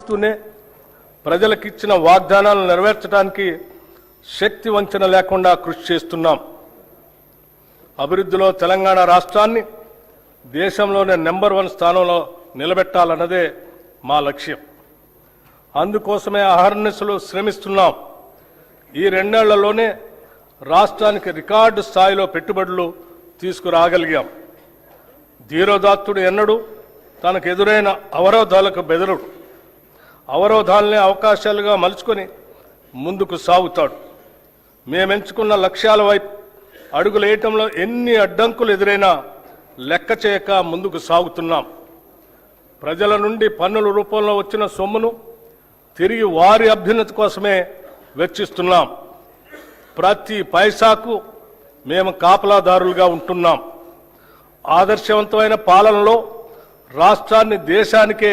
విమర్శిస్తూనే ప్రజలకిచ్చిన వాగ్దానాలను నెరవేర్చడానికి శక్తి వంచన లేకుండా కృషి చేస్తున్నాం. అభివృద్ధిలో తెలంగాణ రాష్ట్రాన్ని దేశంలోనే నెంబర్ 1 స్థానంలో నిలబెట్టాలన్నదే మా లక్ష్యం. అందుకోసమే అహర్నిశలు శ్రమిస్తున్నాం. ఈ 2 ఏళ్లలోనే రాష్ట్రానికి రికార్డు స్థాయిలో పెట్టుబడులు తీసుకురాగలిగాం. ధీరోదాత్తుడు ఎన్నడూ తనకు ఎదురైన అవరోధాలకు బెదరుడు. అవరోధాలనే అవకాశాలుగా మలుచుకొని ముందుకు సాగుతాడు. మేమెంచుకున్న లక్ష్యాల వైపు అడుగులేయటంలో ఎన్ని అడ్డంకులు ఎదురైనా లెక్క చేయక ముందుకు సాగుతున్నాం. ప్రజల నుండి పన్నుల రూపంలో వచ్చిన సొమ్మును తిరిగి వారి అభ్యున్నతి కోసమే వెచ్చిస్తున్నాం. ప్రతి పైసాకు మేము కాపలాదారులుగా ఉంటున్నాం. ఆదర్శవంతమైన పాలనలో రాష్ట్రాన్ని దేశానికే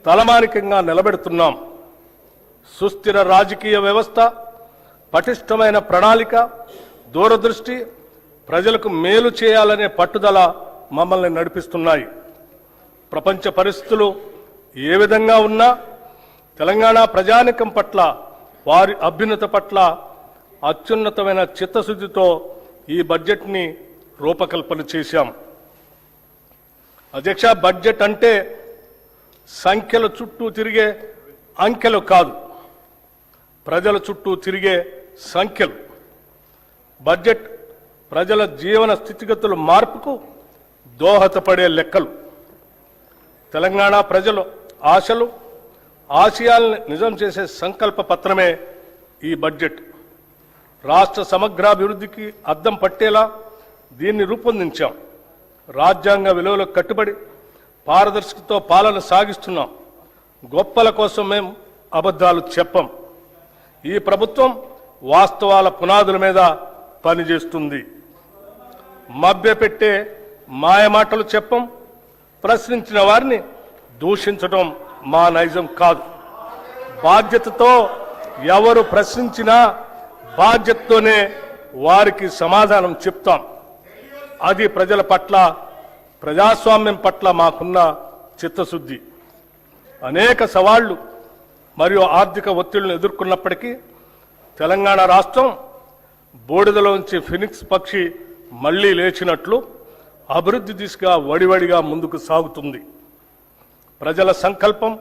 తలమానికంగా నిలబెడుతున్నాం. సుస్థిర రాజకీయ వ్యవస్థ, పటిష్టమైన ప్రణాళిక, దూరదృష్టి, ప్రజలకు మేలు చేయాలనే పట్టుదల మమ్మల్ని నడిపిస్తున్నాయి. ప్రపంచ పరిస్థితులు ఏ విధంగా ఉన్నా తెలంగాణ ప్రజానికం పట్ల, వారి అభ్యున్నత పట్ల అత్యున్నతమైన చిత్తశుద్ధితో ఈ బడ్జెట్ని రూపకల్పన చేశాం. అధ్యక్ష, బడ్జెట్ అంటే సంఖ్యల చుట్టూ తిరిగే అంకెలు కాదు, ప్రజల చుట్టూ తిరిగే సంఖ్యలు. బడ్జెట్ ప్రజల జీవన స్థితిగతుల మార్పుకు దోహదపడే లెక్కలు. తెలంగాణ ప్రజల ఆశలు, ఆశయాలను నిజం చేసే సంకల్ప పత్రమే ఈ బడ్జెట్. రాష్ట్ర సమగ్రాభివృద్ధికి అద్దం పట్టేలా దీన్ని రూపొందించాం. రాజ్యాంగ విలువలకు కట్టుబడి పారదర్శకతతో పాలన సాగిస్తున్నాం. గొప్పల కోసం మేము అబద్ధాలు చెప్పం. ఈ ప్రభుత్వం వాస్తవాల పునాదుల మీద పనిచేస్తుంది. మభ్యపెట్టే మాయమాటలు చెప్పం. ప్రశ్నించిన వారిని దూషించడం మా నైజం కాదు. బాధ్యతతో ఎవరు ప్రశ్నించినా బాధ్యతతోనే వారికి సమాధానం చెప్తాం. అది ప్రజల పట్ల, ప్రజాస్వామ్యం పట్ల మాకున్న చిత్తశుద్ధి. అనేక సవాళ్లు మరియు ఆర్థిక ఒత్తిళ్లను ఎదుర్కొన్నప్పటికీ తెలంగాణ రాష్ట్రం బూడిదలోంచి ఫినిక్స్ పక్షి మళ్లీ లేచినట్లు అభివృద్ధి దిశగా వడివడిగా ముందుకు సాగుతుంది. ప్రజల సంకల్పం,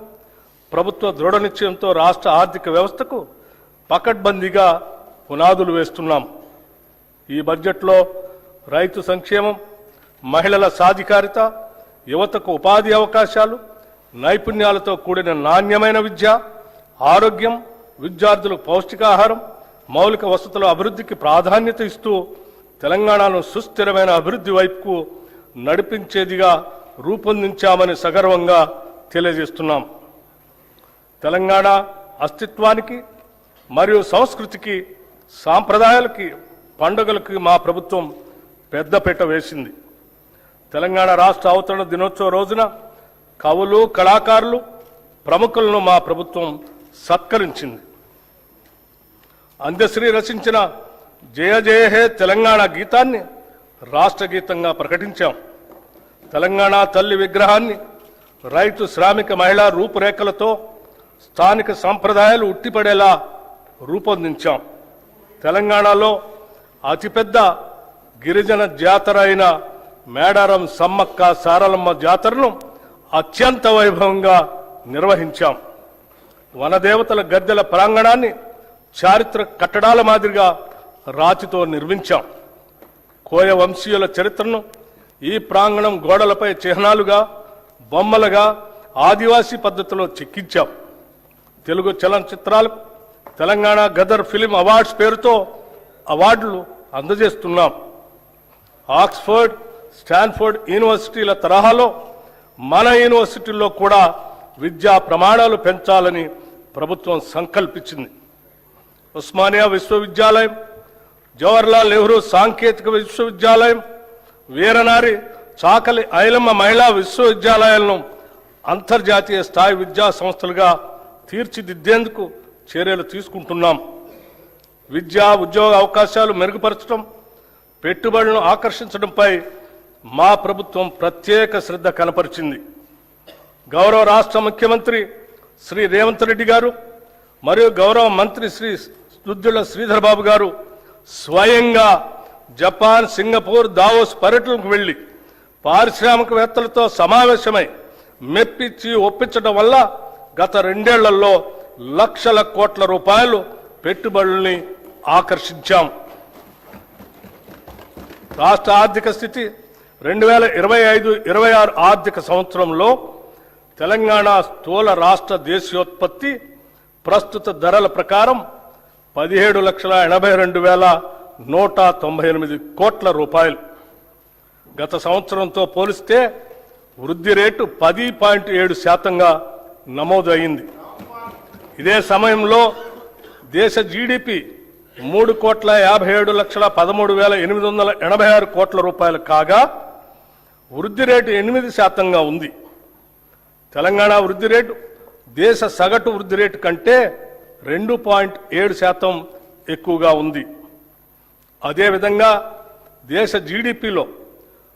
ప్రభుత్వ దృఢ నిశ్చయంతో రాష్ట్ర ఆర్థిక వ్యవస్థకు పకడ్బందీగా పునాదులు వేస్తున్నాం. ఈ బడ్జెట్లో రైతు సంక్షేమం, మహిళల సాధికారిత, యువతకు ఉపాధి అవకాశాలు, నైపుణ్యాలతో కూడిన నాణ్యమైన విద్య, ఆరోగ్యం, విద్యార్థులకు పౌష్టికాహారం, మౌలిక వసతుల అభివృద్ధికి ప్రాధాన్యత ఇస్తూ తెలంగాణను సుస్థిరమైన అభివృద్ధి వైపుకు నడిపించేదిగా రూపొందించామని సగర్వంగా తెలియజేస్తున్నాం. తెలంగాణ అస్తిత్వానికి మరియు సంస్కృతికి, సాంప్రదాయాలకి, పండుగలకి మా ప్రభుత్వం పెద్దపీట వేసింది. తెలంగాణ రాష్ట్ర అవతరణ దినోత్సవ రోజున కవులు, కళాకారులు, ప్రముఖులను మా ప్రభుత్వం సత్కరించింది. అందశ్రీ రచించిన జయ జయ హే తెలంగాణ గీతాన్ని రాష్ట్ర గీతంగా ప్రకటించాం. తెలంగాణ తల్లి విగ్రహాన్ని రైతు, శ్రామిక, మహిళా రూపురేఖలతో స్థానిక సంప్రదాయాలు ఉట్టిపడేలా రూపొందించాం. తెలంగాణలో అతిపెద్ద గిరిజన జాతర అయిన మేడారం సమ్మక్క సారలమ్మ జాతరను అత్యంత వైభవంగా నిర్వహించాం. వనదేవతల గద్దెల ప్రాంగణాన్ని చారిత్రక కట్టడాల మాదిరిగా రాతితో నిర్మించాం. కోయ వంశీయుల చరిత్రను ఈ ప్రాంగణం గోడలపై చిహ్నాలుగా, బొమ్మలుగా ఆదివాసీ పద్ధతిలో చెక్కించాం. తెలుగు చలనచిత్రాలకు తెలంగాణ గదర్ ఫిలిం అవార్డ్స్ పేరుతో అవార్డులు అందజేస్తున్నాం. ఆక్స్ఫర్డ్, స్టాన్ఫోర్డ్ యూనివర్సిటీల తరహాలో మన యూనివర్సిటీల్లో కూడా విద్యా ప్రమాణాలు పెంచాలని ప్రభుత్వం సంకల్పించింది. ఉస్మానియా విశ్వవిద్యాలయం, జవహర్లాల్ నెహ్రూ సాంకేతిక విశ్వవిద్యాలయం, వీరనారి చాకలి ఐలమ్మ మహిళా విశ్వవిద్యాలయాలను అంతర్జాతీయ స్థాయి విద్యా సంస్థలుగా తీర్చిదిద్దేందుకు చర్యలు తీసుకుంటున్నాం. విద్యా, ఉద్యోగ అవకాశాలు మెరుగుపరచడం, పెట్టుబడులను ఆకర్షించడంపై మా ప్రభుత్వం ప్రత్యేక శ్రద్ధ కనపరిచింది. గౌరవ రాష్ట్ర ముఖ్యమంత్రి శ్రీ రేవంత్ రెడ్డి గారు మరియు గౌరవ మంత్రి శ్రీ దుద్దిళ్ల శ్రీధర్ బాబు గారు స్వయంగా జపాన్, సింగపూర్, దావోస్ పర్యటనకు వెళ్లి పారిశ్రామికవేత్తలతో సమావేశమై మెప్పించి ఒప్పించడం వల్ల గత 2 ఏళ్లలో లక్షల కోట్ల రూపాయలు పెట్టుబడుల్ని ఆకర్షించాం. రాష్ట్ర ఆర్థిక స్థితి 2025-26 ఆర్థిక సంవత్సరంలో తెలంగాణ స్థూల రాష్ట్ర దేశీయోత్పత్తి ప్రస్తుత ధరల ప్రకారం 17,82,198 కోట్ల రూపాయలు. గత సంవత్సరంతో పోలిస్తే వృద్ధి రేటు 10.7% నమోదు అయింది. ఇదే సమయంలో దేశ జీడిపి 3,57,13,886 కోట్ల రూపాయలు కాగా వృద్ధి రేటు 8% ఉంది. తెలంగాణ వృద్ధి రేటు దేశ సగటు వృద్ధి రేటు కంటే 2.7% ఎక్కువగా ఉంది. అదేవిధంగా దేశ జీడిపిలో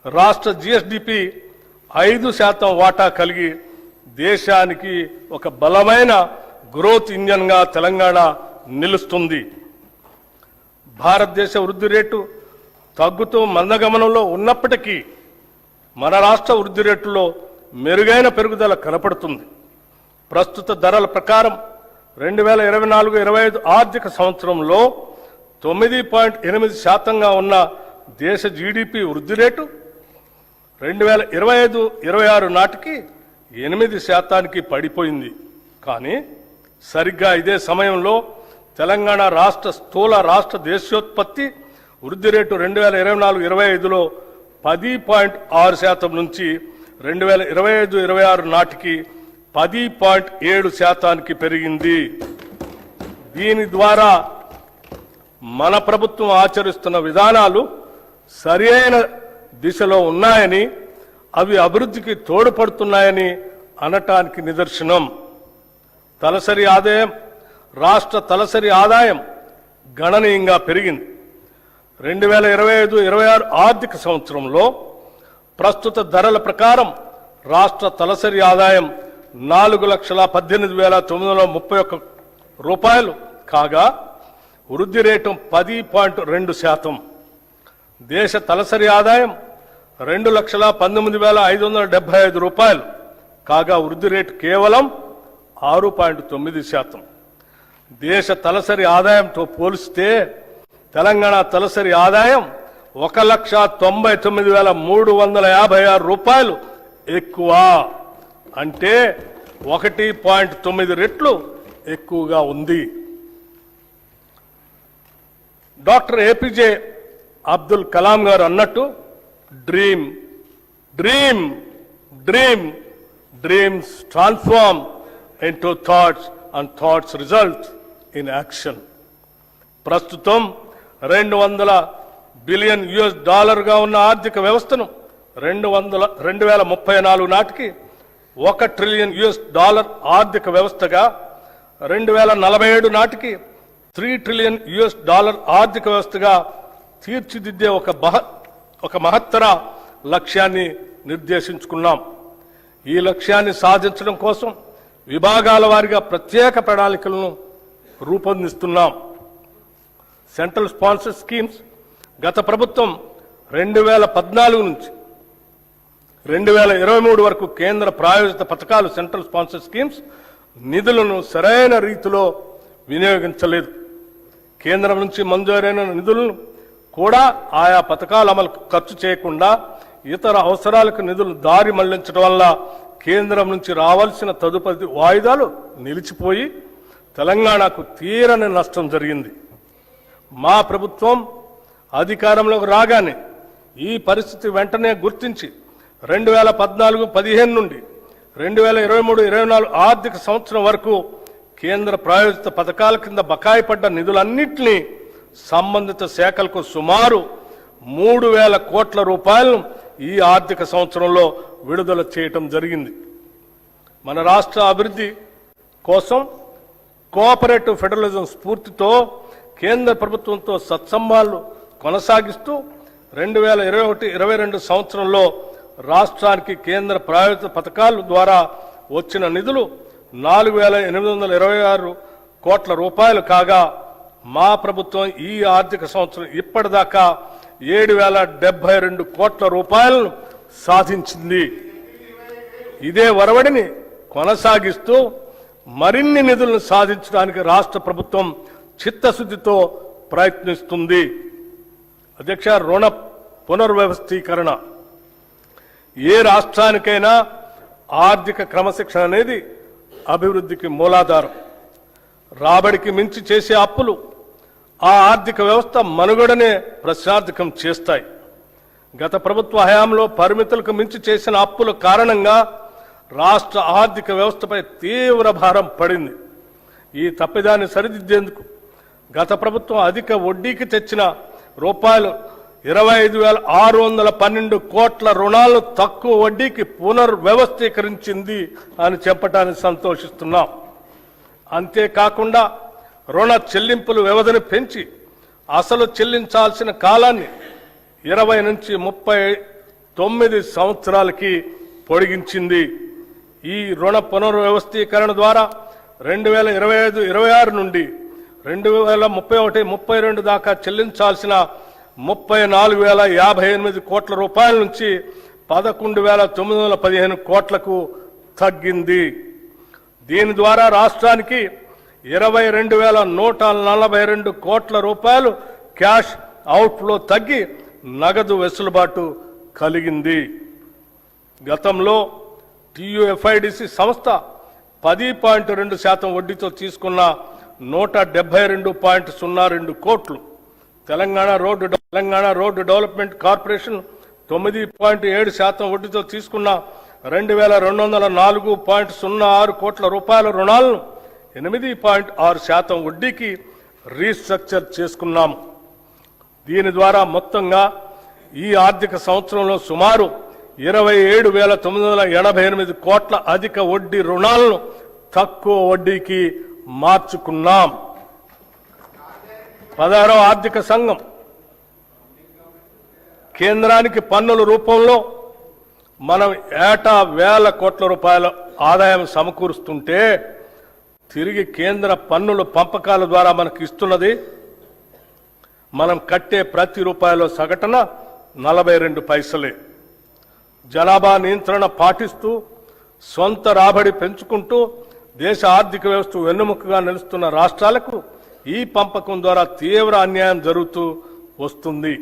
రాష్ట్ర జిఎస్డిపి 5% వాటా కలిగి దేశానికి ఒక బలమైన గ్రోత్ ఇంజన్గా తెలంగాణ నిలుస్తుంది. భారతదేశ వృద్ధి రేటు తగ్గుతూ మందగమనంలో ఉన్నప్పటికీ మన రాష్ట్ర వృద్ధి రేటులో మెరుగైన పెరుగుదల కనపడుతుంది. ప్రస్తుత ధరల ప్రకారం 2024-25 ఆర్థిక సంవత్సరంలో 9.8% ఉన్న దేశ జీడిపి వృద్ధి రేటు 2025-26 నాటికి 8% పడిపోయింది. కానీ సరిగ్గా ఇదే సమయంలో తెలంగాణ రాష్ట్ర స్థూల రాష్ట్ర దేశీయోత్పత్తి వృద్ధి రేటు 2024-25లో 10.6% నుంచి 2025-26 నాటికి 10.7% పెరిగింది. దీని ద్వారా మన ప్రభుత్వం ఆచరిస్తున్న విధానాలు సరైన దిశలో ఉన్నాయని, అవి అభివృద్ధికి తోడ్పడుతున్నాయని అనటానికి నిదర్శనం. తలసరి ఆదాయం, రాష్ట్ర తలసరి ఆదాయం గణనీయంగా పెరిగింది. 2025-26 ఆర్థిక సంవత్సరంలో ప్రస్తుత ధరల ప్రకారం రాష్ట్ర తలసరి ఆదాయం 4,18,931 రూపాయలు కాగా వృద్ధి రేటు 10.2%. దేశ తలసరి ఆదాయం 2,19,575 రూపాయలు కాగా వృద్ధి రేటు కేవలం 6.9%. దేశ తలసరి ఆదాయంతో పోలిస్తే తెలంగాణ తలసరి ఆదాయం 1,99,356 రూపాయలు ఎక్కువ, అంటే 1.9 రెట్లు ఎక్కువగా ఉంది. డాక్టర్ ఏపీజే అబ్దుల్ కలాం గారు అన్నట్టు dream dream dream dreams transform into thoughts and thoughts result in action. ప్రస్తుతం $200 బిలియన్ గా ఉన్న ఆర్థిక వ్యవస్థను 2034 నాటికి $1 ట్రిలియన్ ఆర్థిక వ్యవస్థగా, 2047 నాటికి $3 ట్రిలియన్ ఆర్థిక వ్యవస్థగా తీర్చిదిద్దే ఒక మహత్తర లక్ష్యాన్ని నిర్దేశించుకున్నాం. ఈ లక్ష్యాన్ని సాధించడం కోసం విభాగాల వారీగా ప్రత్యేక ప్రణాళికలను రూపొందిస్తున్నాం. సెంట్రల్ స్పాన్సర్ స్కీమ్స్ గత ప్రభుత్వం 2014 నుంచి 2023 వరకు కేంద్ర ప్రాయోజిత పథకాలు సెంట్రల్ స్పాన్సర్ స్కీమ్స్ నిధులను సరైన రీతిలో వినియోగించలేదు. కేంద్రం నుంచి మంజూరైన నిధులను కూడా ఆయా పథకాల అమలుకు ఖర్చు చేయకుండా ఇతర అవసరాలకు నిధులు దారి మళ్లించడం వల్ల కేంద్రం నుంచి రావాల్సిన తదుపరి వాయిదాలు నిలిచిపోయి తెలంగాణకు తీరని నష్టం జరిగింది. మా ప్రభుత్వం అధికారంలోకి రాగానే ఈ పరిస్థితి వెంటనే గుర్తించి 2014-15 నుండి 2023-24 ఆర్థిక సంవత్సరం వరకు కేంద్ర ప్రాయోజిత పథకాల కింద బకాయి పడ్డ నిధులన్నింటినీ సంబంధిత శాఖలకు సుమారు 3,000 కోట్ల రూపాయలను ఈ ఆర్థిక సంవత్సరంలో విడుదల చేయటం జరిగింది. మన రాష్ట్ర అభివృద్ధి కోసం కోఆపరేటివ్ ఫెడరలిజం స్ఫూర్తితో కేంద్ర ప్రభుత్వంతో సత్సంబంధాలు కొనసాగిస్తూ 2021-22 సంవత్సరంలో రాష్ట్రానికి కేంద్ర ప్రాయోజిత పథకాల ద్వారా వచ్చిన నిధులు 4,826 కోట్ల రూపాయలు కాగా మా ప్రభుత్వం ఈ ఆర్థిక సంవత్సరం ఇప్పటిదాకా 7,072 కోట్ల రూపాయలను సాధించింది. ఇదే ఒరవడిని కొనసాగిస్తూ మరిన్ని నిధులను సాధించడానికి రాష్ట్ర ప్రభుత్వం చిత్తశుద్ధితో ప్రయత్నిస్తుంది. అధ్యక్ష, రుణ పునర్వ్యవస్థీకరణ ఏ రాష్ట్రానికైనా ఆర్థిక క్రమశిక్షణ అనేది అభివృద్ధికి మూలాధారం. రాబడికి మించి చేసే అప్పులు ఆ ఆర్థిక వ్యవస్థ మనుగడనే ప్రశ్నార్థకం చేస్తాయి. గత ప్రభుత్వ హయాంలో పరిమితులకు మించి చేసిన అప్పుల కారణంగా రాష్ట్ర ఆర్థిక వ్యవస్థపై తీవ్ర భారం పడింది. ఈ తప్పిదాన్ని సరిదిద్దేందుకు గత ప్రభుత్వం అధిక వడ్డీకి తెచ్చిన రూపాయలు 25,612 కోట్ల రుణాలను తక్కువ వడ్డీకి పునర్వ్యవస్థీకరించింది అని చెప్పడానికి సంతోషిస్తున్నాం. అంతేకాకుండా రుణ చెల్లింపుల వ్యవధిని పెంచి అసలు చెల్లించాల్సిన కాలాన్ని 20 నుంచి 39 సంవత్సరాలకి పొడిగించింది. ఈ రుణ పునర్వ్యవస్థీకరణ ద్వారా 2025-26 నుండి 2031-32 దాకా చెల్లించాల్సిన 34,058 కోట్ల రూపాయల నుంచి 11,915 కోట్లకు తగ్గింది. దీని ద్వారా రాష్ట్రానికి 22,142 కోట్ల రూపాయలు క్యాష్ అవుట్ఫ్లో తగ్గి నగదు వెసులుబాటు కలిగింది. గతంలో TUFIDC సంస్థ 10.2% వడ్డీతో తీసుకున్న 172.02 కోట్లు, తెలంగాణ రోడ్డు డెవలప్మెంట్ కార్పొరేషన్ 9.7% వడ్డీతో తీసుకున్న 2,204.06 కోట్ల రూపాయల రుణాలను 8.6% వడ్డీకి రీస్ట్రక్చర్ చేసుకున్నాం. దీని ద్వారా మొత్తంగా ఈ ఆర్థిక సంవత్సరంలో సుమారు 27,988 కోట్ల అధిక వడ్డీ రుణాలను తక్కువ వడ్డీకి మార్చుకున్నాం. 16వ ఆర్థిక సంఘం కేంద్రానికి పన్నుల రూపంలో మనం ఏటా 1,000 కోట్ల రూపాయల ఆదాయం సమకూరుస్తుంటే తిరిగి కేంద్ర పన్నుల పంపకాల ద్వారా మనకు ఇస్తున్నది మనం కట్టే ప్రతి రూపాయలో సగటున 42 పైసలే. జనాభా నియంత్రణ పాటిస్తూ సొంత రాబడి పెంచుకుంటూ దేశ ఆర్థిక వ్యవస్థ వెన్నెముకగా నిలుస్తున్న రాష్ట్రాలకు ఈ పంపకం ద్వారా తీవ్ర అన్యాయం జరుగుతూ వస్తుంది.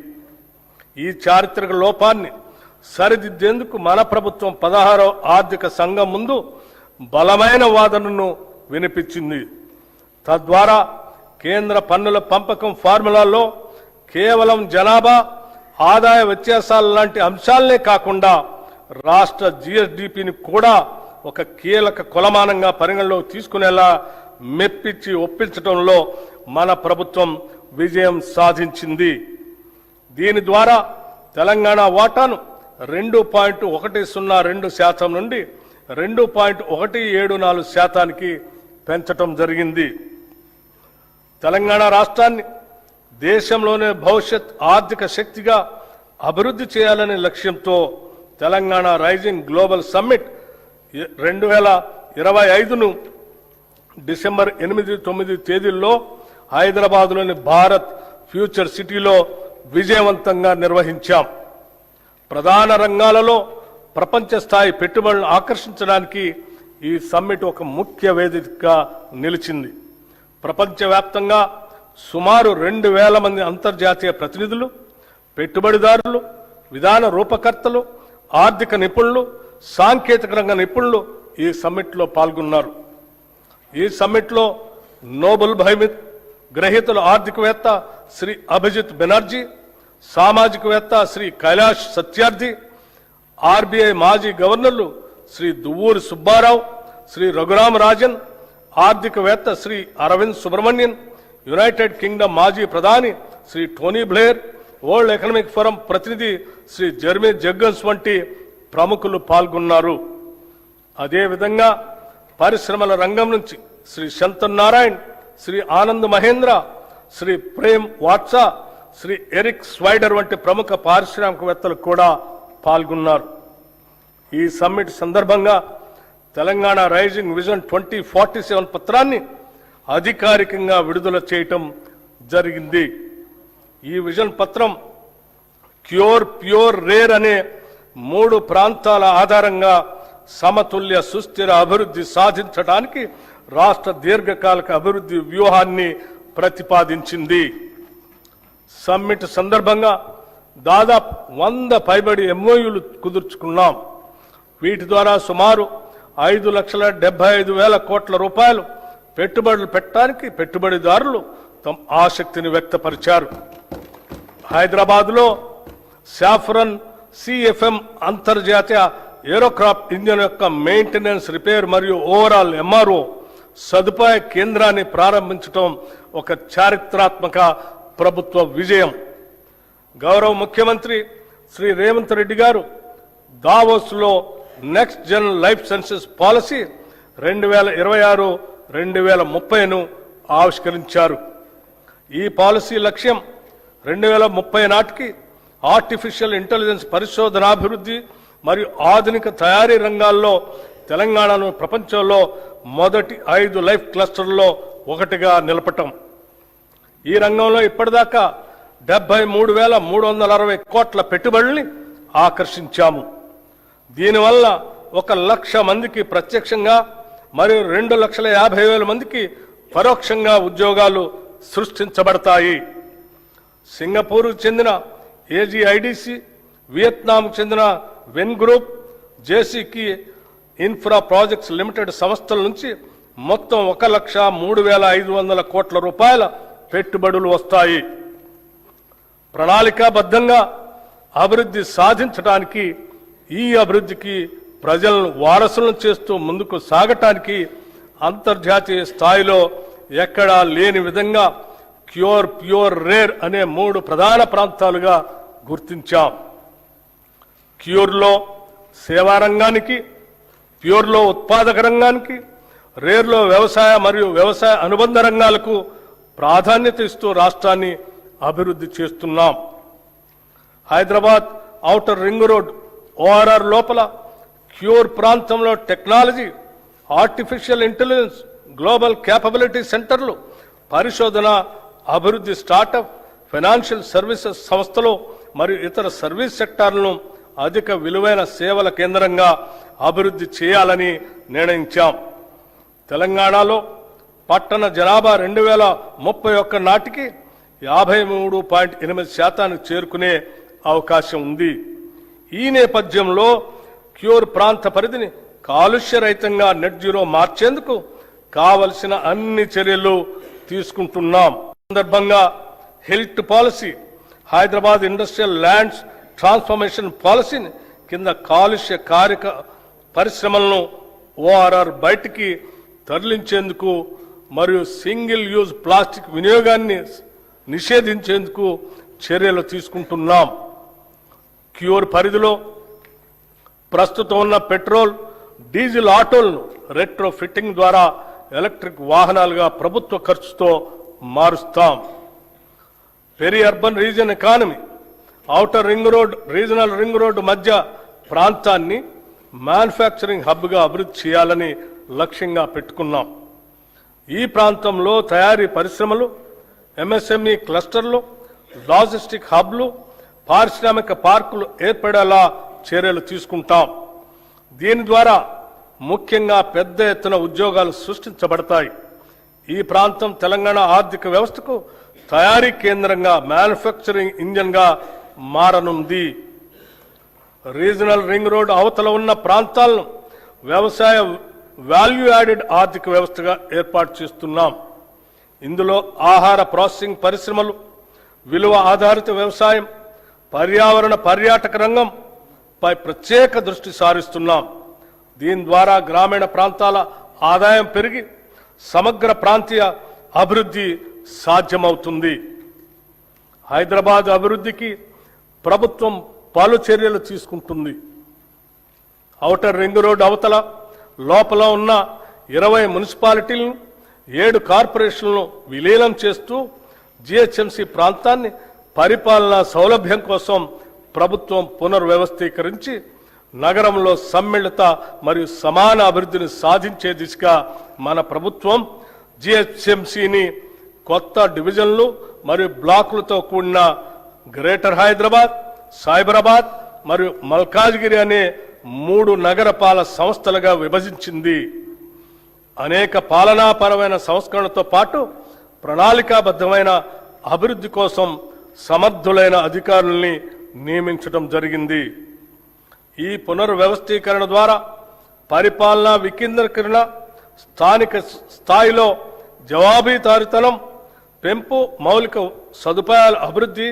ఈ చారిత్రక లోపాన్ని సరిదిద్దేందుకు మన ప్రభుత్వం 16వ ఆర్థిక సంఘం ముందు బలమైన వాదనను వినిపించింది. తద్వారా కేంద్ర పన్నుల పంపకం ఫార్ములాలో కేవలం జనాభా ఆదాయ వ్యత్యాసాల లాంటి అంశాలనే కాకుండా రాష్ట్ర GSDPని కూడా ఒక కీలక కొలమానంగా పరిగణలోకి తీసుకునేలా మెప్పించి ఒప్పించడంలో మన ప్రభుత్వం విజయం సాధించింది. దీని ద్వారా తెలంగాణ వాటాను 2.102% నుండి 2.174%కి పెంచటం జరిగింది. తెలంగాణ రాష్ట్రాన్ని దేశంలోనే భవిష్యత్ ఆర్థిక శక్తిగా అభివృద్ధి చేయాలనే లక్ష్యంతో తెలంగాణ రైజింగ్ గ్లోబల్ సమ్మిట్ 2025ను డిసెంబర్ 8-9 తేదీల్లో హైదరాబాద్లోని భారత్ ఫ్యూచర్ సిటీలో విజయవంతంగా నిర్వహించాం. ప్రధాన రంగాలలో ప్రపంచ స్థాయి పెట్టుబడులను ఆకర్షించడానికి ఈ సమ్మిట్ ఒక ముఖ్య వేదికగా నిలిచింది. ప్రపంచవ్యాప్తంగా సుమారు 2,000 మంది అంతర్జాతీయ ప్రతినిధులు, పెట్టుబడిదారులు, విధాన రూపకర్తలు, ఆర్థిక నిపుణులు, సాంకేతిక రంగ నిపుణులు ఈ సమ్మిట్లో పాల్గొన్నారు. ఈ సమ్మిట్లో నోబెల్ బహుమతి గ్రహీతలు ఆర్థికవేత్త శ్రీ అభిజిత్ బెనర్జీ, సామాజికవేత్త శ్రీ కైలాష్ సత్యార్థి, RBI మాజీ గవర్నర్లు శ్రీ దువ్వూరి సుబ్బారావు, శ్రీ రఘురామ్ రాజన్, ఆర్థికవేత్త శ్రీ అరవింద్ సుబ్రహ్మణ్యన్, యునైటెడ్ కింగ్డమ్ మాజీ ప్రధాని Shri Tony Blair, World Economic Forum ప్రతినిధి శ్రీ జెర్మీ జగ్గన్స్ వంటి ప్రముఖులు పాల్గొన్నారు. అదేవిధంగా పరిశ్రమల రంగం నుంచి శ్రీ శంతన్ నారాయణ్, శ్రీ ఆనంద్ మహేంద్ర, శ్రీ ప్రేమ్ వాట్సా, శ్రీ ఎరిక్ స్వైడర్ వంటి ప్రముఖ పారిశ్రామికవేత్తలు కూడా పాల్గొన్నారు. ఈ సమ్మిట్ సందర్భంగా తెలంగాణ రైజింగ్ విజన్ 2047 పత్రాన్ని అధికారికంగా విడుదల చేయటం జరిగింది. ఈ విజన్ పత్రం క్యూర్, ప్యూర్, రేర్ అనే 3 ప్రాంతాల ఆధారంగా సమతుల్య సుస్థిర అభివృద్ధి సాధించడానికి రాష్ట్ర దీర్ఘకాలిక అభివృద్ధి వ్యూహాన్ని ప్రతిపాదించింది. సమ్మిట్ సందర్భంగా దాదాపు 100 పైబడి ఎంఓయూలు కుదుర్చుకున్నాం. వీటి ద్వారా సుమారు 5,75,000 కోట్ల రూపాయలు పెట్టుబడులు పెట్టడానికి పెట్టుబడిదారులు తమ ఆసక్తిని వ్యక్తపరిచారు. హైదరాబాద్లో సాఫ్రన్ CFM అంతర్జాతీయ ఏరోక్రాఫ్ట్ ఇంజిన్ యొక్క మెయింటెనెన్స్, రిపేర్ మరియు ఓవరాల్ MRO సదుపాయ కేంద్రాన్ని ప్రారంభించడం ఒక చారిత్రాత్మక ప్రభుత్వ విజయం. గౌరవ ముఖ్యమంత్రి శ్రీ రేవంత్ రెడ్డి గారు దావోస్లో next gen life sciences policy 2026-2030ను ఆవిష్కరించారు. ఈ పాలసీ లక్ష్యం 2030 నాటికి ఆర్టిఫిషియల్ ఇంటెలిజెన్స్ పరిశోధనాభివృద్ధి మరియు ఆధునిక తయారీ రంగాల్లో తెలంగాణను ప్రపంచంలో మొదటి 5 లైఫ్ క్లస్టర్లలో ఒకటిగా నిలపటం. ఈ రంగంలో ఇప్పటిదాకా 73,360 కోట్ల పెట్టుబడుల్ని ఆకర్షించాము. దీనివల్ల 1,00,000 మందికి ప్రత్యక్షంగా మరియు 2,50,000 మందికి పరోక్షంగా ఉద్యోగాలు సృష్టించబడతాయి. సింగపూర్కు చెందిన AGIDC, వియత్నాంకు చెందిన వెన్ గ్రూప్, జేసీకి ఇన్ఫ్రా ప్రాజెక్ట్స్ లిమిటెడ్ సంస్థల నుంచి మొత్తం 1,03,500 కోట్ల రూపాయల పెట్టుబడులు వస్తాయి. ప్రణాళికాబద్ధంగా అభివృద్ధి సాధించడానికి, ఈ అభివృద్ధికి ప్రజలను వారసులను చేస్తూ ముందుకు సాగటానికి అంతర్జాతీయ స్థాయిలో ఎక్కడా లేని విధంగా క్యూర్, ప్యూర్, రేర్ అనే 3 ప్రధాన ప్రాంతాలుగా గుర్తించాం. క్యూర్లో సేవా రంగానికి, ప్యూర్లో ఉత్పాదక రంగానికి, రేర్లో వ్యవసాయ మరియు వ్యవసాయ అనుబంధ రంగాలకు ప్రాధాన్యత ఇస్తూ రాష్ట్రాన్ని అభివృద్ధి చేస్తున్నాం. Hyderabad outer ring road ORR లోపల క్యూర్ ప్రాంతంలో technology, artificial intelligence, global capability సెంటర్లు, పరిశోధన, అభివృద్ధి, స్టార్టప్, ఫైనాన్షియల్ సర్వీసెస్ సంస్థలు మరియు ఇతర సర్వీస్ సెక్టార్లను అధిక విలువైన సేవల కేంద్రంగా అభివృద్ధి చేయాలని నిర్ణయించాం. తెలంగాణలో పట్టణ జనాభా 2031 నాటికి 53.8% చేరుకునే అవకాశం ఉంది. ఈ నేపథ్యంలో క్యూర్ ప్రాంత పరిధిని కాలుష్యరహితంగా నెట్ జీరో మార్చేందుకు కావలసిన అన్ని చర్యలు తీసుకుంటున్నాం. సందర్భంగా health policy, Hyderabad industrial lands transformation పాలసీని కింద కాలుష్య కారక పరిశ్రమలను ORR బయటికి తరలించేందుకు మరియు సింగిల్ యూజ్ ప్లాస్టిక్ వినియోగాన్ని నిషేధించేందుకు చర్యలు తీసుకుంటున్నాం. క్యూర్ పరిధిలో ప్రస్తుతం ఉన్న పెట్రోల్, డీజిల్ ఆటోలను రెట్రో ఫిట్టింగ్ ద్వారా ఎలక్ట్రిక్ వాహనాలుగా ప్రభుత్వ ఖర్చుతో మారుస్తాం. Peri urban region economy, outer ring road, regional ring road మధ్య ప్రాంతాన్ని మ్యానుఫ్యాక్చరింగ్ హబ్గా అభివృద్ధి చేయాలని లక్ష్యంగా పెట్టుకున్నాం. ఈ ప్రాంతంలో తయారీ పరిశ్రమలు, MSME క్లస్టర్లు, లాజిస్టిక్ హబ్లు, పారిశ్రామిక పార్కులు ఏర్పడేలా చర్యలు తీసుకుంటాం. దీని ద్వారా ముఖ్యంగా పెద్ద ఎత్తున ఉద్యోగాలు సృష్టించబడతాయి. ఈ ప్రాంతం తెలంగాణ ఆర్థిక వ్యవస్థకు తయారీ కేంద్రంగా, మ్యానుఫ్యాక్చరింగ్ ఇంజన్గా మారనుంది. రీజనల్ రింగ్ రోడ్ అవతల ఉన్న ప్రాంతాలను వ్యవసాయ వాల్యూ యాడెడ్ ఆర్థిక వ్యవస్థగా ఏర్పాటు చేస్తున్నాం. ఇందులో ఆహార ప్రాసెసింగ్ పరిశ్రమలు, విలువ ఆధారిత వ్యవసాయం, పర్యావరణ పర్యాటక రంగంపై ప్రత్యేక దృష్టి సారిస్తున్నాం. దీని ద్వారా గ్రామీణ ప్రాంతాల ఆదాయం పెరిగి సమగ్ర ప్రాంతీయ అభివృద్ధి సాధ్యమవుతుంది. హైదరాబాద్ అభివృద్ధికి ప్రభుత్వం పలు చర్యలు తీసుకుంటుంది. ఔటర్ రింగ్ రోడ్ అవతల లోపల ఉన్న 20 మున్సిపాలిటీలను, 7 కార్పొరేషన్లను విలీనం చేస్తూ GHMC ప్రాంతాన్ని పరిపాలనా సౌలభ్యం కోసం ప్రభుత్వం పునర్వ్యవస్థీకరించి నగరంలో సమ్మిళిత మరియు సమాన అభివృద్ధిని సాధించే దిశగా మన ప్రభుత్వం జిహెచ్ఎంసీని కొత్త డివిజన్లు మరియు బ్లాకులతో కూడిన గ్రేటర్ హైదరాబాద్, సైబరాబాద్ మరియు మల్కాజ్గిరి అనే 3 నగరపాలక సంస్థలుగా విభజించింది. అనేక పాలనాపరమైన సంస్కరణలతో పాటు ప్రణాళికాబద్ధమైన అభివృద్ధి కోసం సమర్థులైన అధికారుల్ని నియమించడం జరిగింది. ఈ పునర్వ్యవస్థీకరణ ద్వారా పరిపాలనా వికేంద్రీకరణ, స్థానిక స్థాయిలో జవాబుదారీతనం పెంపు, మౌలిక సదుపాయాల అభివృద్ధి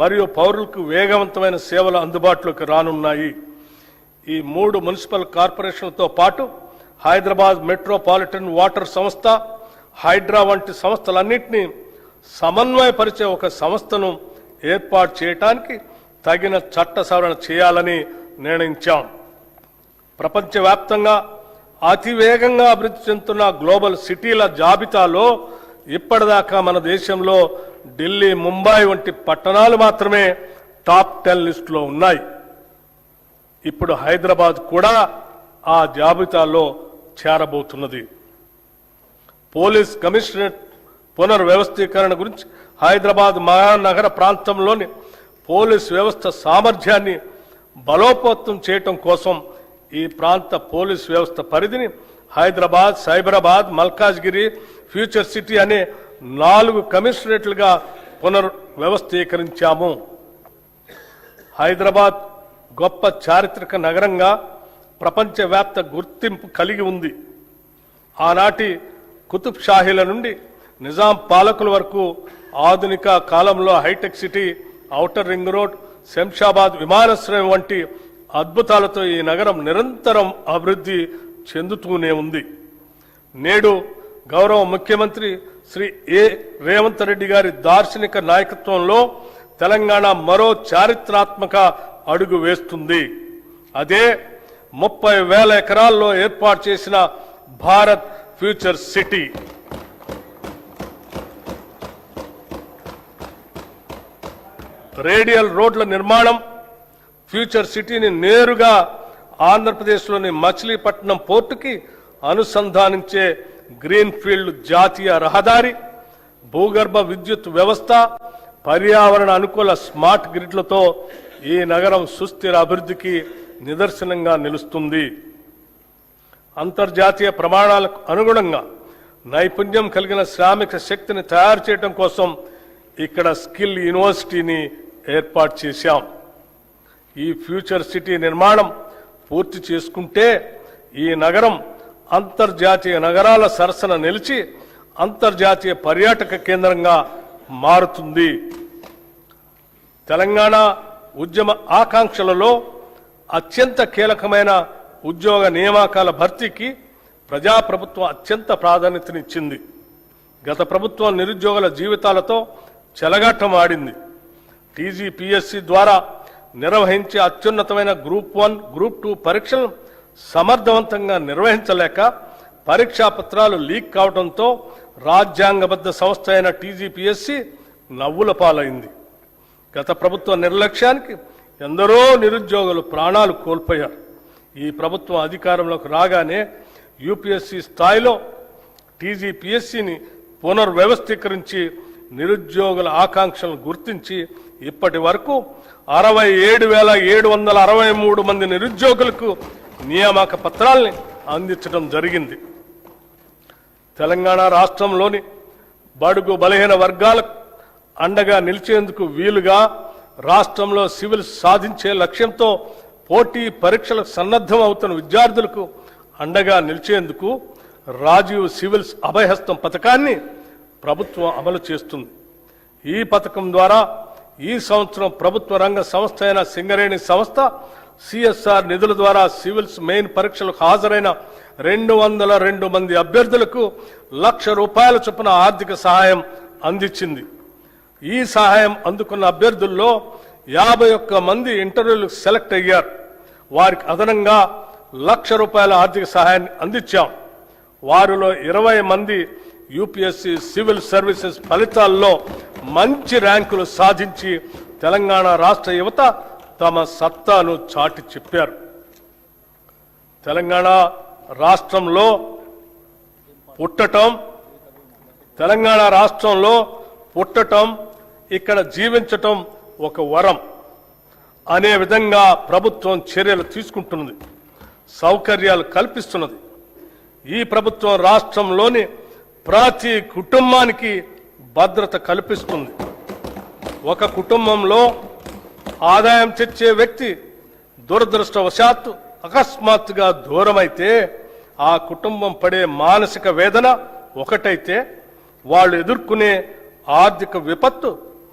మరియు పౌరులకు వేగవంతమైన సేవలు అందుబాటులోకి రానున్నాయి. ఈ 3 మున్సిపల్ కార్పొరేషన్లతో పాటు హైదరాబాద్ మెట్రోపాలిటన్ వాటర్ సంస్థ, హైడ్రా వంటి సంస్థలన్నింటినీ సమన్వయపరిచే ఒక సంస్థను ఏర్పాటు చేయడానికి తగిన చట్ట సవరణ చేయాలని నిర్ణయించాం. ప్రపంచవ్యాప్తంగా అతివేగంగా అభివృద్ధి చెందుతున్న గ్లోబల్ సిటీల జాబితాలో ఇప్పటిదాకా మన దేశంలో ఢిల్లీ, ముంబై వంటి పట్టణాలు మాత్రమే టాప్ 10 లిస్టులో ఉన్నాయి. ఇప్పుడు హైదరాబాద్ కూడా ఆ జాబితాలో చేరబోతున్నది. పోలీస్ కమిషనరేట్ పునర్వ్యవస్థీకరణ గురించి హైదరాబాద్ మహానగర ప్రాంతంలోని పోలీస్ వ్యవస్థ సామర్థ్యాన్ని బలోపేతం చేయటం కోసం ఈ ప్రాంత పోలీస్ వ్యవస్థ పరిధిని హైదరాబాద్, సైబరాబాద్, మల్కాజ్గిరి, ఫ్యూచర్ సిటీ అనే 4 కమిషనరేట్లుగా పునర్వ్యవస్థీకరించాము. హైదరాబాద్ గొప్ప చారిత్రక నగరంగా ప్రపంచవ్యాప్త గుర్తింపు కలిగి ఉంది. ఆనాటి కుతుబ్ షాహీల నుండి నిజాం పాలకుల వరకు ఆధునిక కాలంలో హైటెక్ City, outer ring road, Shamshabad విమానాశ్రయం వంటి అద్భుతాలతో ఈ నగరం నిరంతరం అభివృద్ధి చెందుతూనే ఉంది. నేడు గౌరవ ముఖ్యమంత్రి శ్రీ రేవంత్ రెడ్డి గారి దార్శనిక నాయకత్వంలో తెలంగాణ మరో చారిత్రాత్మక అడుగు వేస్తుంది. అదే 30,000 ఎకరాల్లో ఏర్పాటు చేసిన భారత్ ఫ్యూచర్ సిటీ. రేడియల్ రోడ్ల నిర్మాణం, ఫ్యూచర్ సిటీని నేరుగా ఆంధ్రప్రదేశ్లోని మచిలీపట్నం పోర్టుకి అనుసంధానించే గ్రీన్ ఫీల్డ్ జాతీయ రహదారి, భూగర్భ విద్యుత్ వ్యవస్థ, పర్యావరణ అనుకూల స్మార్ట్ గ్రిడ్లతో ఈ నగరం సుస్థిర అభివృద్ధికి నిదర్శనంగా నిలుస్తుంది. అంతర్జాతీయ ప్రమాణాలకు అనుగుణంగా నైపుణ్యం కలిగిన శ్రామిక శక్తిని తయారు చేయడం కోసం ఇక్కడ స్కిల్ యూనివర్సిటీని ఏర్పాటు చేశాం. ఈ ఫ్యూచర్ సిటీ నిర్మాణం పూర్తి చేసుకుంటే ఈ నగరం అంతర్జాతీయ నగరాల సరసన నిలిచి అంతర్జాతీయ పర్యాటక కేంద్రంగా మారుతుంది. తెలంగాణ ఉద్యమ ఆకాంక్షలలో అత్యంత కీలకమైన ఉద్యోగ నియామకాల భర్తీకి ప్రజాప్రభుత్వం అత్యంత ప్రాధాన్యతనిచ్చింది. గత ప్రభుత్వం నిరుద్యోగుల జీవితాలతో చెలగాటం ఆడింది. టీజీపీఎస్సీ ద్వారా నిర్వహించే అత్యున్నతమైన గ్రూప్ 1, గ్రూప్ 2 పరీక్షలను సమర్థవంతంగా నిర్వహించలేక పరీక్షా పత్రాలు లీక్ కావడంతో రాజ్యాంగబద్ధ సంస్థ అయిన టీజీపీఎస్సీ నవ్వుల పాలైంది. గత ప్రభుత్వ నిర్లక్ష్యానికి ఎందరో నిరుద్యోగులు ప్రాణాలు కోల్పోయారు. ఈ ప్రభుత్వం అధికారంలోకి రాగానే యూపీఎస్సీ స్థాయిలో టీజీపీఎస్సీని పునర్వ్యవస్థీకరించి నిరుద్యోగుల ఆకాంక్షలను గుర్తించి ఇప్పటి వరకు 67,763 మంది నిరుద్యోగులకు నియామక పత్రాల్ని అందించడం జరిగింది. తెలంగాణ రాష్ట్రంలోని బడుగు బలహీన వర్గాలకు అండగా నిలిచేందుకు వీలుగా రాష్ట్రంలో సివిల్ సాధించే లక్ష్యంతో పోటీ పరీక్షలకు సన్నద్ధం అవుతున్న విద్యార్థులకు అండగా నిలిచేందుకు రాజీవ్ సివిల్స్ అభయహస్తం పథకాన్ని ప్రభుత్వం అమలు చేస్తుంది. ఈ పథకం ద్వారా ఈ సంవత్సరం ప్రభుత్వ రంగ సంస్థ అయిన సింగరేణి సంస్థ సిఎస్ఆర్ నిధుల ద్వారా సివిల్స్ మెయిన్ పరీక్షలకు హాజరైన 202 మంది అభ్యర్థులకు ₹1,00,000 చొప్పున ఆర్థిక సహాయం అందించింది. ఈ సహాయం అందుకున్న అభ్యర్థుల్లో 51 మంది ఇంటర్వ్యూలకు సెలెక్ట్ అయ్యారు. వారికి అదనంగా ₹1,00,000 ఆర్థిక సహాయాన్ని అందించాం. వారిలో 20 మంది యూపీఎస్సీ సివిల్ సర్వీసెస్ ఫలితాల్లో మంచి ర్యాంకులు సాధించి తెలంగాణ రాష్ట్ర యువత తమ సత్తాను చాటి చెప్పారు. తెలంగాణ రాష్ట్రంలో పుట్టటం ఇక్కడ జీవించటం ఒక వరం అనే విధంగా ప్రభుత్వం చర్యలు తీసుకుంటున్నది, సౌకర్యాలు కల్పిస్తున్నది. ఈ ప్రభుత్వం రాష్ట్రంలోని ప్రతి కుటుంబానికి భద్రత కల్పిస్తుంది. ఒక కుటుంబంలో ఆదాయం తెచ్చే వ్యక్తి దురదృష్టవశాత్తు అకస్మాత్తుగా దూరమైతే ఆ కుటుంబం పడే మానసిక వేదన ఒకటైతే వాళ్ళు ఎదుర్కొనే ఆర్థిక విపత్తు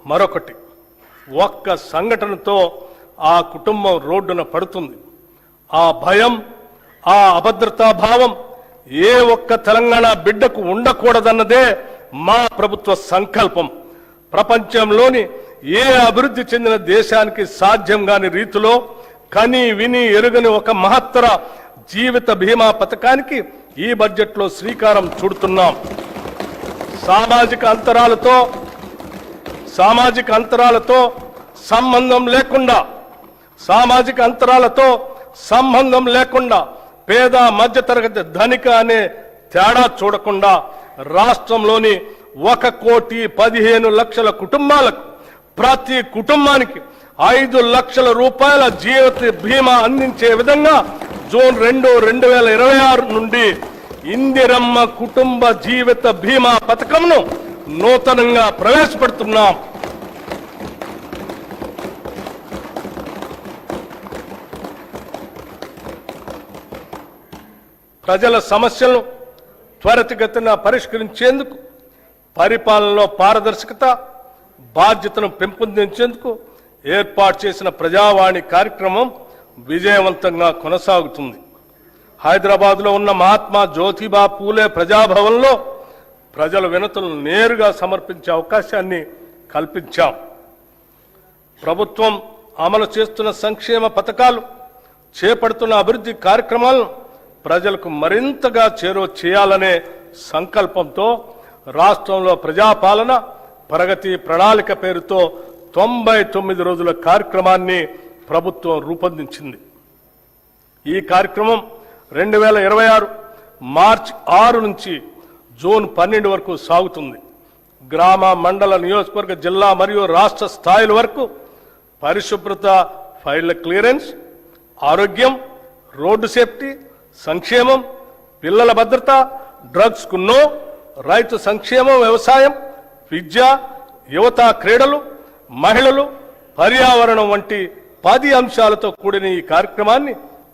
మరొకటి. ఒక్క సంఘటనతో ఆ కుటుంబం రోడ్డున పడుతుంది. ఆ భయం, ఆ అభద్రతా భావం ఏ ఒక్క తెలంగాణ బిడ్డకు ఉండకూడదన్నదే మా ప్రభుత్వ సంకల్పం. ప్రపంచంలోని ఏ అభివృద్ధి చెందిన దేశానికి సాధ్యం కాని రీతిలో కని విని ఎరుగని ఒక మహత్తర జీవిత బీమా పథకానికి ఈ బడ్జెట్లో శ్రీకారం చుడుతున్నాం. సామాజిక అంతరాలతో సంబంధం లేకుండా పేద మధ్యతరగతి ధనిక అనే తేడా చూడకుండా రాష్ట్రంలోని 1,15,00,000 కుటుంబాలకు ప్రతి కుటుంబానికి 5 లక్షల రూపాయల జీవిత బీమా అందించే విధంగా జూన్ 2, 2026 నుండి ఇందిరమ్మ కుటుంబ జీవిత బీమా పథకంను నూతనంగా ప్రవేశపెడుతున్నాం. ప్రజల సమస్యలను త్వరితగతిన పరిష్కరించేందుకు, పరిపాలనలో పారదర్శకత, బాధ్యతను పెంపొందించేందుకు ఏర్పాటు చేసిన ప్రజావాణి కార్యక్రమం విజయవంతంగా కొనసాగుతుంది. హైదరాబాద్లో ఉన్న మహాత్మా జ్యోతిబా పూలే ప్రజాభవన్లో ప్రజల వినతులను నేరుగా సమర్పించే అవకాశాన్ని కల్పించాం. ప్రభుత్వం అమలు చేస్తున్న సంక్షేమ పథకాలు, చేపడుతున్న అభివృద్ధి కార్యక్రమాలను ప్రజలకు మరింతగా చేరువ చేయాలనే సంకల్పంతో రాష్ట్రంలో ప్రజాపాలన ప్రగతి ప్రణాళిక పేరుతో 99 రోజుల కార్యక్రమాన్ని ప్రభుత్వం రూపొందించింది. ఈ కార్యక్రమం 2026 మార్చి 6 నుంచి జూన్ 12 వరకు సాగుతుంది. గ్రామ, మండల, నియోజకవర్గ, జిల్లా మరియు రాష్ట్ర స్థాయిల వరకు పరిశుభ్రత, ఫైళ్ల క్లియరెన్స్, ఆరోగ్యం, రోడ్డు సేఫ్టీ, సంక్షేమం, పిల్లల భద్రత, డ్రగ్స్ కు నో, రైతు సంక్షేమం, వ్యవసాయం, విద్య, యువత, క్రీడలు, మహిళలు, పర్యావరణం వంటి 10 అంశాలతో కూడిన ఈ కార్యక్రమాన్ని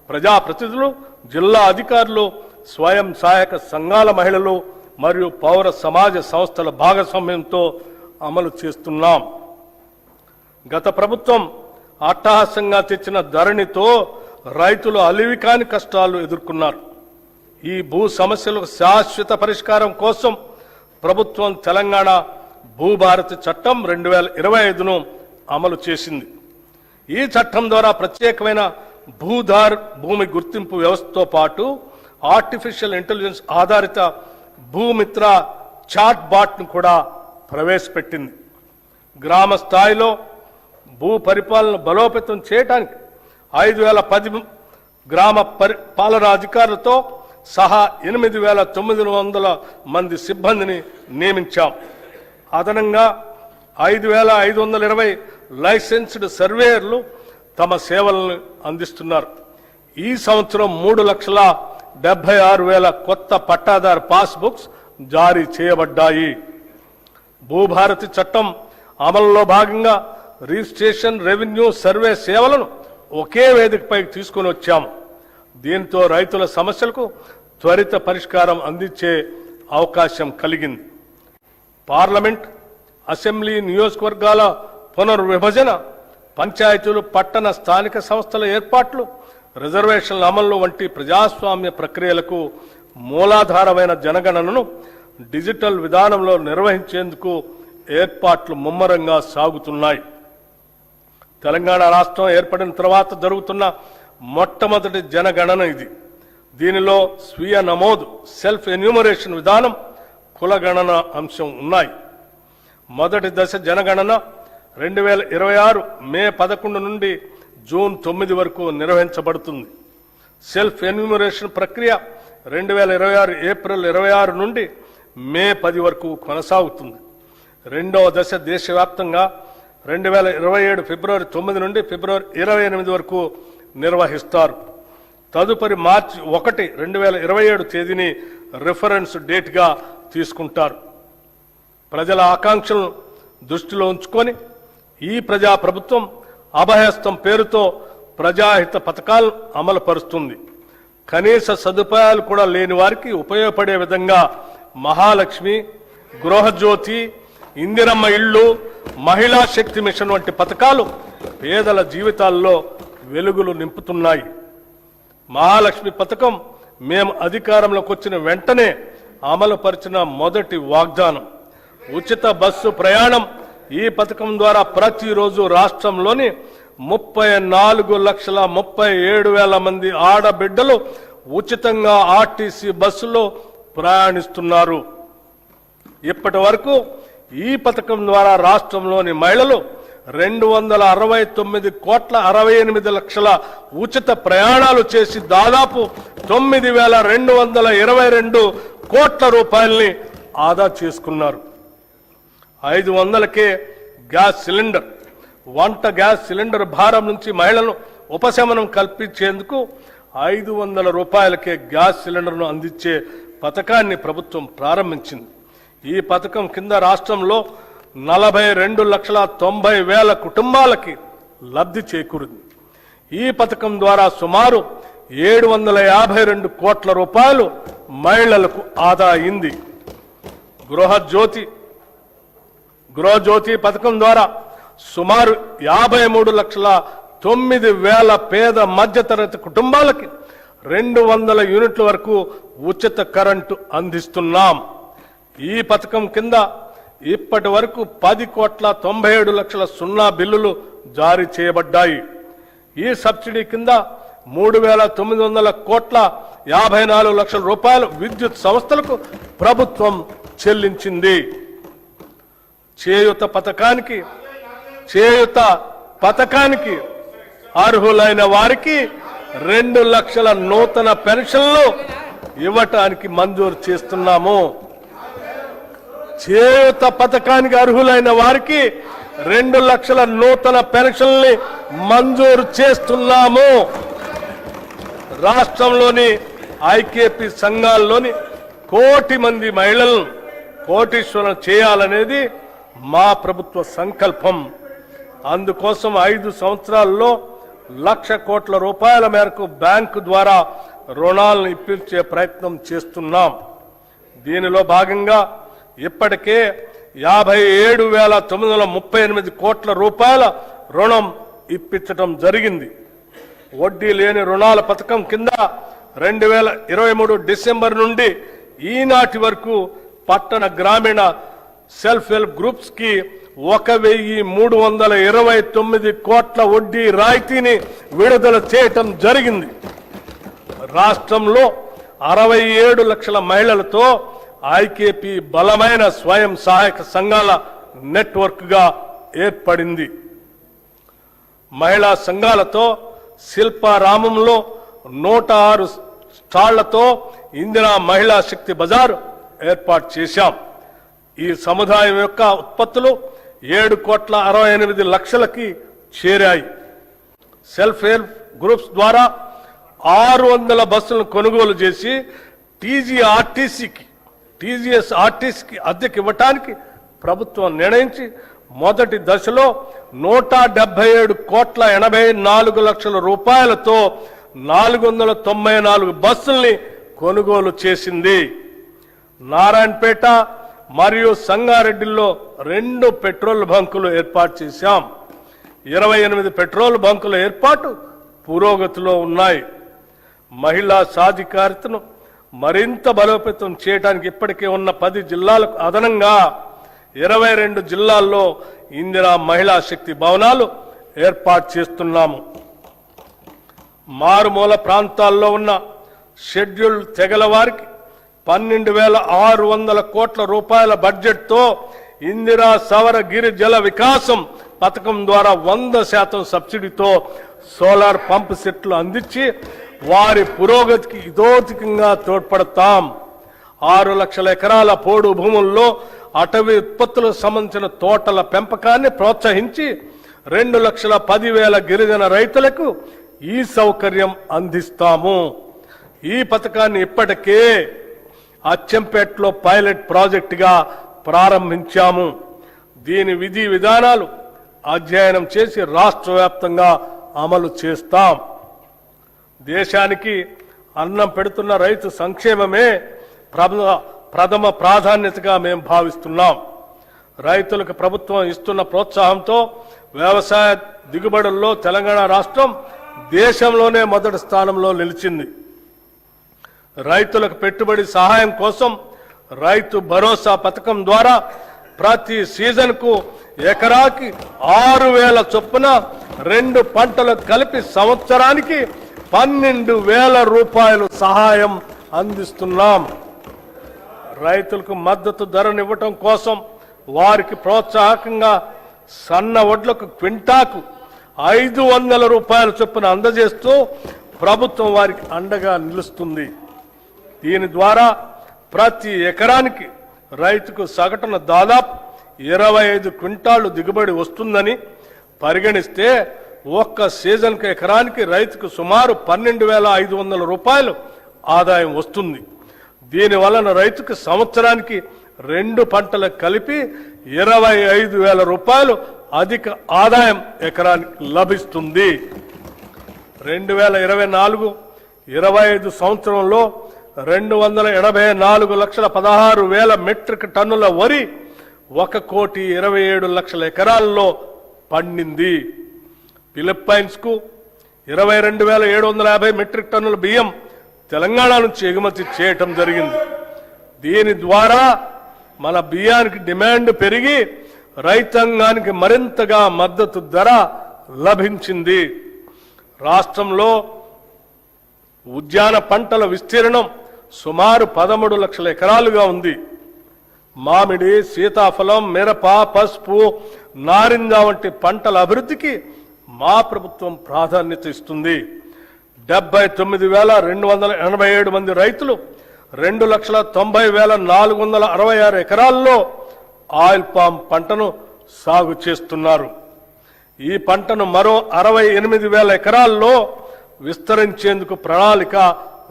ప్రజాప్రతినిధులు, జిల్లా అధికారులు, స్వయం సహాయక సంఘాల మహిళలు మరియు పౌర సమాజ సంస్థల భాగస్వామ్యంతో అమలు చేస్తున్నాం. గత ప్రభుత్వం అట్టహాసంగా తెచ్చిన ధరణితో రైతులు అలివికాని కష్టాలు ఎదుర్కొన్నారు. ఈ భూ సమస్యలకు శాశ్వత పరిష్కారం కోసం ప్రభుత్వం తెలంగాణ భూభారతి చట్టం 2025ను అమలు చేసింది. ఈ చట్టం ద్వారా ప్రత్యేకమైన భూమి గుర్తింపు వ్యవస్థతో పాటు ఆర్టిఫిషియల్ ఇంటెలిజెన్స్ ఆధారిత భూమిత్ర చాట్ బాట్ను కూడా ప్రవేశపెట్టింది. గ్రామ స్థాయిలో భూ పరిపాలన బలోపేతం చేయడానికి 5,010 గ్రామ పాలనా అధికారులతో సహా 8,900 మంది సిబ్బందిని నియమించాం. అదనంగా 5,520 లైసెన్స్డ్ సర్వేయర్లు తమ సేవలను అందిస్తున్నారు. ఈ సంవత్సరం 3,76,000 కొత్త పట్టాదారు పాస్బుక్స్ జారీ చేయబడ్డాయి. భూభారతి చట్టం అమలులో భాగంగా రిజిస్ట్రేషన్, రెవెన్యూ, సర్వే సేవలను ఒకే వేదికపై తీసుకుని వచ్చాము. దీంతో రైతుల సమస్యలకు త్వరిత పరిష్కారం అందించే అవకాశం కలిగింది. పార్లమెంట్, అసెంబ్లీ, నియోజకవర్గాల పునర్విభజన, పంచాయతీలు, పట్టణ స్థానిక సంస్థల ఏర్పాట్లు, రిజర్వేషన్ల అమలు వంటి ప్రజాస్వామ్య ప్రక్రియలకు మూలాధారమైన జనగణనను డిజిటల్ విధానంలో నిర్వహించేందుకు ఏర్పాట్లు ముమ్మరంగా సాగుతున్నాయి. తెలంగాణ రాష్ట్రం ఏర్పడిన తర్వాత జరుగుతున్న మొట్టమొదటి జనగణన ఇది. దీనిలో స్వీయ నమోదు, సెల్ఫ్ ఎన్యూమరేషన్ విధానం, కులగణన అంశం ఉన్నాయి. మొదటి దశ జనగణన 2026 మే 11 నుండి జూన్ 9 వరకు నిర్వహించబడుతుంది. సెల్ఫ్ ఎన్యూమరేషన్ ప్రక్రియ 2026 ఏప్రిల్ 26 నుండి మే 10 వరకు కొనసాగుతుంది. రెండవ దశ దేశవ్యాప్తంగా 2027 ఫిబ్రవరి 9 నుండి ఫిబ్రవరి 28 వరకు నిర్వహిస్తారు. తదుపరి మార్చి 1, 2027 తేదీని రిఫరెన్స్ డేట్గా తీసుకుంటారు. ప్రజల ఆకాంక్షలను దృష్టిలో ఉంచుకొని ఈ ప్రజాప్రభుత్వం అభయహస్తం పేరుతో ప్రజాహిత పథకాలను అమలు పరుస్తుంది. కనీస సదుపాయాలు కూడా లేని వారికి ఉపయోగపడే విధంగా మహాలక్ష్మి, గృహజ్యోతి, ఇందిరమ్మ ఇళ్ళు, మహిళా శక్తి మిషన్ వంటి పథకాలు పేదల జీవితాల్లో వెలుగులు నింపుతున్నాయి. మహాలక్ష్మి పథకం మేము అధికారంలోకి వచ్చిన వెంటనే అమలు పరిచిన మొదటి వాగ్దానం. ఉచిత బస్సు ప్రయాణం. ఈ పథకం ద్వారా ప్రతిరోజు రాష్ట్రంలోని 34,37,000 మంది ఆడబిడ్డలు ఉచితంగా ఆర్టీసీ బస్సులో ప్రయాణిస్తున్నారు. ఇప్పటి వరకు ఈ పథకం ద్వారా రాష్ట్రంలోని మహిళలు 269,68,00,000 ఉచిత ప్రయాణాలు చేసి దాదాపు 9,222 కోట్ల రూపాయల్ని ఆదా చేసుకున్నారు. 500కే గ్యాస్ సిలిండర్. వంట గ్యాస్ సిలిండర్ భారం నుంచి మహిళలను ఉపశమనం కల్పించేందుకు 500 రూపాయలకే గ్యాస్ సిలిండర్ను అందించే పథకాన్ని ప్రభుత్వం ప్రారంభించింది. ఈ పథకం కింద రాష్ట్రంలో 42,90,000 కుటుంబాలకి లబ్ధి చేకూరింది. ఈ పథకం ద్వారా సుమారు 752 కోట్ల రూపాయలు మహిళలకు ఆదా అయింది. గృహజ్యోతి పథకం ద్వారా సుమారు 53,09,000 పేద మధ్యతరగతి కుటుంబాలకి 200 యూనిట్ల వరకు ఉచిత కరెంటు అందిస్తున్నాం. ఈ పథకం కింద ఇప్పటి వరకు 10,97,00,000 సున్నా బిల్లులు జారీ చేయబడ్డాయి. ఈ సబ్సిడీ కింద 3,900,54,00,000 రూపాయలు విద్యుత్ సంస్థలకు ప్రభుత్వం చెల్లించింది. చేయూత పథకానికి అర్హులైన వారికి 2 లక్షల నూతన పెన్షన్లు ఇవ్వటానికి మంజూరు చేస్తున్నాము. చేయూత పథకానికి అర్హులైన వారికి 2 లక్షల నూతన పెన్షన్లు మంజూరు చేస్తున్నాము. రాష్ట్రంలోని ఐకేపీ సంఘాల్లోని 1 కోటి మంది మహిళలను కోటీశ్వరం చేయాలనేది మా ప్రభుత్వ సంకల్పం. అందుకోసం 5 సంవత్సరాల్లో 1,00,000 కోట్ల రూపాయల మేరకు బ్యాంకు ద్వారా రుణాలను ఇప్పించే ప్రయత్నం చేస్తున్నాం. దీనిలో భాగంగా ఇప్పటికే 57,938 కోట్ల రూపాయల రుణం ఇప్పించడం జరిగింది. వడ్డీ లేని రుణాల పథకం కింద 2023 డిసెంబర్ నుండి ఈనాటి వరకు పట్టణ గ్రామీణ సెల్ఫ్ హెల్ప్ గ్రూప్స్ కి 1,329 కోట్ల వడ్డీ రాయితీని విడుదల చేయటం జరిగింది. రాష్ట్రంలో 67 లక్షల మహిళలతో ఐకేపీ బలమైన స్వయం సహాయక సంఘాల నెట్వర్క్ గా ఏర్పడింది. మహిళా సంఘాలతో శిల్పారామంలో 106 స్టాళ్లతో ఇందిరా మహిళా శక్తి బజార్ ఏర్పాటు చేశాం. ఈ సముదాయం యొక్క ఉత్పత్తులు 7,68,00,000కి చేరాయి. సెల్ఫ్ హెల్ప్ గ్రూప్స్ ద్వారా 600 బస్సులను కొనుగోలు చేసి టీజీఎస్ఆర్టీసీకి అద్దెకి ఇవ్వటానికి ప్రభుత్వం నిర్ణయించి మొదటి దశలో 177,84,00,000 రూపాయలతో 494 బస్సుల్ని కొనుగోలు చేసింది. నారాయణపేట మరియు సంగారెడ్డిలో 2 పెట్రోల్ బంకులు ఏర్పాటు చేశాం. 28 పెట్రోల్ బంకుల ఏర్పాటు పురోగతిలో ఉన్నాయి. మహిళా సాధికారతను మరింత బలోపేతం చేయడానికి ఇప్పటికే ఉన్న 10 జిల్లాలకు అదనంగా 22 జిల్లాల్లో ఇందిరా మహిళా శక్తి భవనాలు ఏర్పాటు చేస్తున్నాము. మారుమూల ప్రాంతాల్లో ఉన్న షెడ్యూల్ తెగల వారికి 12,600 కోట్ల రూపాయల బడ్జెట్తో ఇందిరా సవర గిరి జల వికాసం పథకం ద్వారా 100% సబ్సిడీతో సోలార్ పంప్ సెట్లు అందించి వారి పురోగతికి ఇదోతికంగా తోడ్పడతాం. 6 లక్షల ఎకరాల పోడు భూముల్లో అటవీ ఉత్పత్తులకు సంబంధించిన తోటల పెంపకాన్ని ప్రోత్సహించి 2,10,000 గిరిజన రైతులకు ఈ సౌకర్యం అందిస్తాము. ఈ పథకాన్ని ఇప్పటికే అచ్చంపేటలో పైలట్ ప్రాజెక్టుగా ప్రారంభించాము. దీని విధి విధానాలు అధ్యయనం చేసి రాష్ట్ర వ్యాప్తంగా అమలు చేస్తాం. దేశానికి అన్నం పెడుతున్న రైతు సంక్షేమమే ప్రథమ ప్రాధాన్యతగా మేము భావిస్తున్నాం. రైతులకు ప్రభుత్వం ఇస్తున్న ప్రోత్సాహంతో వ్యవసాయ దిగుబడుల్లో తెలంగాణ రాష్ట్రం దేశంలోనే మొదటి స్థానంలో నిలిచింది. రైతులకు పెట్టుబడి సహాయం కోసం రైతు భరోసా పథకం ద్వారా ప్రతి సీజన్కు ఎకరాకి 6,000 చొప్పున 2 పంటలు కలిపి సంవత్సరానికి 12,000 రూపాయలు సహాయం అందిస్తున్నాం. రైతులకు మద్దతు ధరనివ్వటం కోసం వారికి ప్రోత్సాహకంగా సన్న వడ్లకు క్వింటాకు 500 రూపాయల చొప్పున అందజేస్తూ ప్రభుత్వం వారికి అండగా నిలుస్తుంది. దీని ద్వారా ప్రతి ఎకరానికి రైతుకు సగటున దాదాపు 25 క్వింటాళ్లు దిగుబడి వస్తుందని పరిగణిస్తే ఒక్క సీజన్కు ఎకరానికి రైతుకు సుమారు 12,500 రూపాయలు ఆదాయం వస్తుంది. దీని వలన రైతుకు సంవత్సరానికి 2 పంటలు కలిపి 25,000 రూపాయలు అధిక ఆదాయం ఎకరానికి లభిస్తుంది. 2024-25 సంవత్సరంలో 284,16,000 మెట్రిక్ టన్నుల వరి 1,27,00,000 ఎకరాల్లో పండింది. ఫిలిప్పైన్స్ కు 22,750 మెట్రిక్ టన్నుల బియ్యం తెలంగాణ నుంచి ఎగుమతి చేయటం జరిగింది. దీని ద్వారా మన బియ్యానికి డిమాండ్ పెరిగి రైతాంగానికి మరింతగా మద్దతు ధర లభించింది. రాష్ట్రంలో ఉద్యాన పంటల విస్తీర్ణం సుమారు 13 లక్షల ఎకరాలుగా ఉంది. మామిడి, సీతాఫలం, మిరప, పసుపు, నారింజ వంటి పంటల అభివృద్ధికి మా ప్రభుత్వం ప్రాధాన్యత ఇస్తుంది. 79,287 మంది రైతులు 2,90,466 ఎకరాల్లో ఆయిల్ పామ్ పంటను సాగు చేస్తున్నారు. ఈ పంటను మరో 68,000 ఎకరాల్లో విస్తరించేందుకు ప్రణాళిక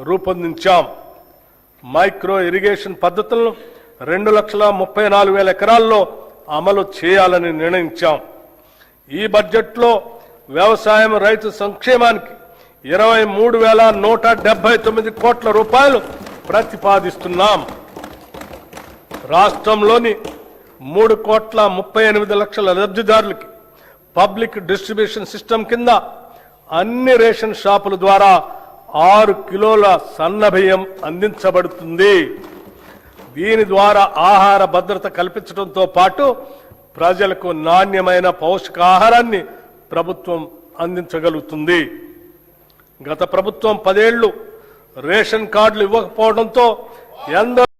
రూపొందించాం. మైక్రో ఇరిగేషన్ పద్ధతులను 2,34,000 ఎకరాల్లో అమలు చేయాలని నిర్ణయించాం. ఈ బడ్జెట్లో వ్యవసాయం రైతు సంక్షేమానికి 23,179 కోట్ల రూపాయలు ప్రతిపాదిస్తున్నాం. రాష్ట్రంలోని 3,38,00,000 లబ్ధిదారులకి పబ్లిక్ డిస్ట్రిబ్యూషన్ సిస్టమ్ కింద అన్ని రేషన్ షాపుల ద్వారా 6 కిలోల సన్న బియ్యం అందించబడుతుంది. దీని ద్వారా ఆహార భద్రత కల్పించడంతో పాటు ప్రజలకు నాణ్యమైన పౌష్టికాహారాన్ని ప్రభుత్వం అందించగలుగుతుంది. గత ప్రభుత్వం 10 ఏళ్లు రేషన్ కార్డులు ఇవ్వకపోవడంతో ఎందరో